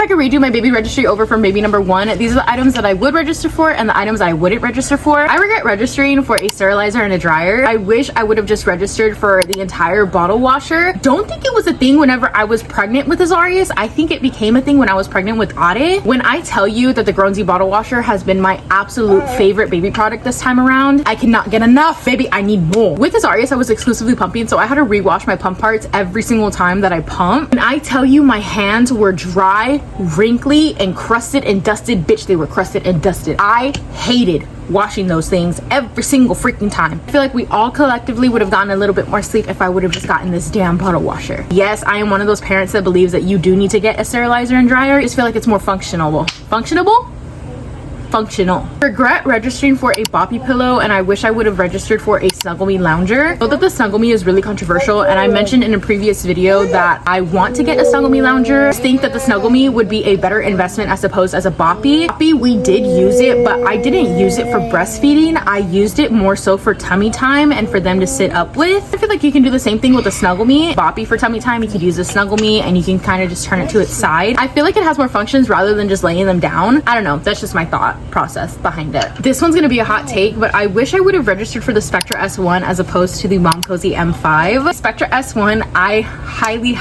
If I could redo my baby registry over from baby number 1, these are the items that I would register for and the items I wouldn't register for. I regret registering for a sterilizer and a dryer. I wish I would have just registered for the entire bottle washer. Don't think it was a thing whenever I was pregnant with Azarius. I think it became a thing when I was pregnant with Ade. When I tell you that the Gronsey bottle washer has been my absolute favorite baby product this time around, I cannot get enough, baby. I need more. With Azarius, I was exclusively pumping, so I had to rewash my pump parts every single time that I pump. And I tell you, my hands were dry, wrinkly, and crusted and dusted. Bitch, they were crusted and dusted. I hated washing those things every single freaking time. I feel like we all collectively would have gotten a little bit more sleep if I would have just gotten this damn bottle washer. Yes, I am one of those parents that believes that you do need to get a sterilizer and dryer. I just feel like it's more functional. Functional. Regret registering for a boppy pillow, and I wish I would have registered for a Snuggle Me lounger. I know that the Snuggle Me is really controversial, and I mentioned in a previous video that I want to get a Snuggle Me lounger. I think that the Snuggle Me would be a better investment as opposed as a boppy. Boppy, we did use it, but I didn't use it for breastfeeding. I used it more so for tummy time and for them to sit up with. I feel like you can do the same thing with a Snuggle Me. Boppy for tummy time, you could use a Snuggle Me and you can kind of just turn it to its side. I feel like it has more functions rather than just laying them down. I don't know, that's just my thought process behind it. This one's gonna be a hot take, but I wish I would have registered for the Spectra S1 as opposed to the Mom Cozy M5. Spectra S1, I highly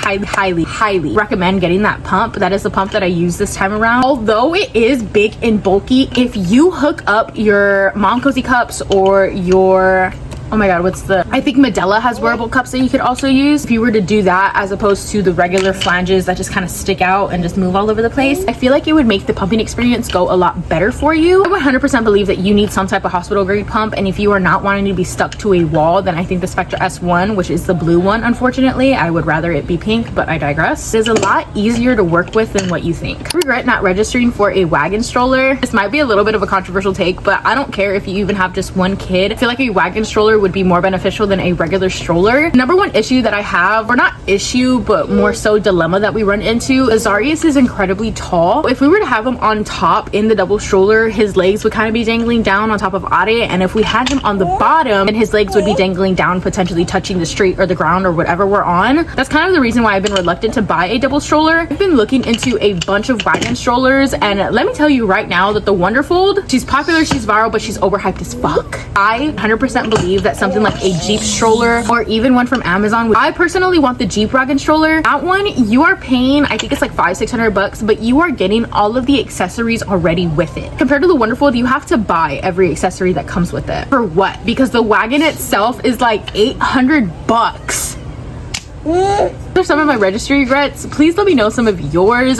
recommend getting that pump. That is the pump that I use this time around. Although it is big and bulky, if you hook up your Mom Cozy cups or your, oh my god, what's the, I think Medela has wearable cups that you could also use. If you were to do that as opposed to the regular flanges that just kind of stick out and just move all over the place, I feel like it would make the pumping experience go a lot better for you. I 100% believe that you need some type of hospital grade pump, and if you are not wanting to be stuck to a wall, then I think the Spectra S1, which is the blue one, unfortunately, I would rather it be pink, but I digress, is a lot easier to work with than what you think. I regret not registering for a wagon stroller. This might be a little bit of a controversial take, but I don't care if you even have just one kid. I feel like a wagon stroller would be more beneficial than a regular stroller. Number one issue that I have, or not issue, but more so dilemma that we run into, Azarius is incredibly tall. If we were to have him on top in the double stroller, his legs would kind of be dangling down on top of Ade, and if we had him on the bottom, then his legs would be dangling down, potentially touching the street or the ground or whatever we're on. That's kind of the reason why I've been reluctant to buy a double stroller. I've been looking into a bunch of wagon strollers, and let me tell you right now that the Wonderfold, she's popular, she's viral, but she's overhyped as fuck. I 100% believe that something like a Jeep stroller or even one from Amazon, I personally want the Jeep wagon stroller. That one, you are paying, I think it's like $500-600, but you are getting all of the accessories already with it. Compared to the Wonderfold, you have to buy every accessory that comes with it. For what? Because the wagon itself is like $800. Those are some of my registry regrets. Please let me know some of yours.